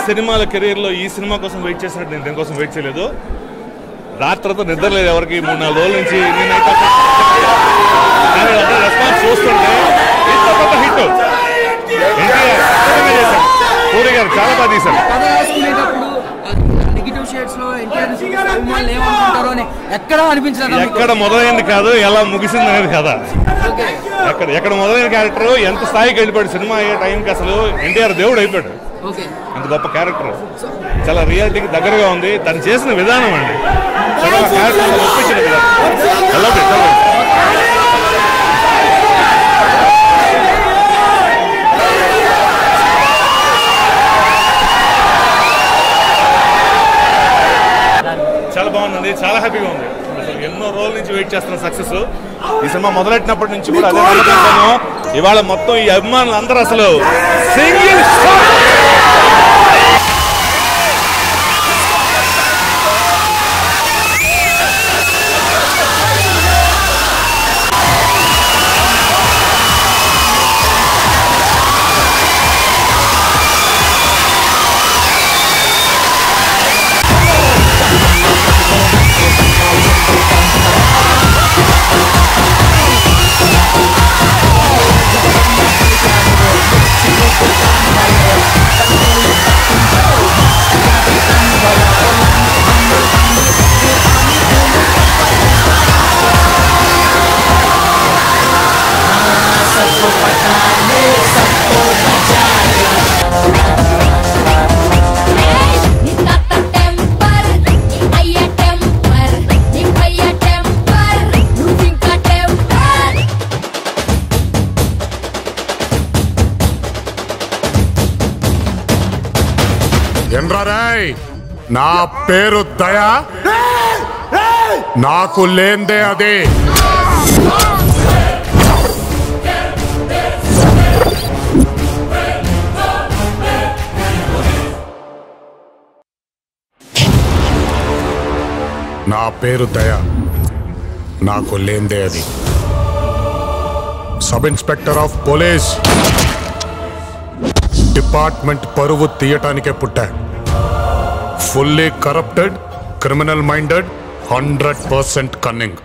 సినిమాల కెరీర్లో ఈ సినిమా కోసం వెయిట్ చేసినట్టు నేను దీనికోసం వెయిట్ చేయలేదు. రాత్రితో నిద్ర లేదు ఎవరికి 3-4 రోజుల నుంచి. రెస్పాన్స్ చూస్తుంటే ఇంత పెద్ద హిట్ చేశారు. పూరి గారు చాలా బాగా తీశారు. ఎక్కడ మొదలైంది కాదు, ఎలా ముగిసింది అనేది కదా. ఎక్కడ మొదలైన క్యారెక్టర్ ఎంత స్థాయికి వెళ్ళిపోయాడు సినిమా అయ్యే టైంకి. అసలు ఎన్టీఆర్ దేవుడు అయిపోయాడు. అంత గొప్ప క్యారెక్టర్, చాలా రియాలిటీకి దగ్గరగా ఉంది. తను చేసిన విధానం అండి, క్యారెక్టర్ ఒప్పించిన విధానం. చాలా బాగుంది, చాలా హ్యాపీగా ఉంది. అసలు ఎన్నో రోజుల నుంచి వెయిట్ చేస్తున్న సక్సెస్. ఈ సినిమా మొదలెట్టినప్పటి నుంచి కూడా అదే అనుకుంటాను. ఇవాళ మొత్తం ఈ అభిమానులు అందరూ అసలు సింగిల్ ఎంరారాయ్, నా పేరు దయా, నాకు లేందే అదే. నా పేరు దయా, నాకు లేందే అది. Sub inspector of police department పరువు తీయటానికే పుట్టా. Fully corrupted, criminal minded, 100% cunning.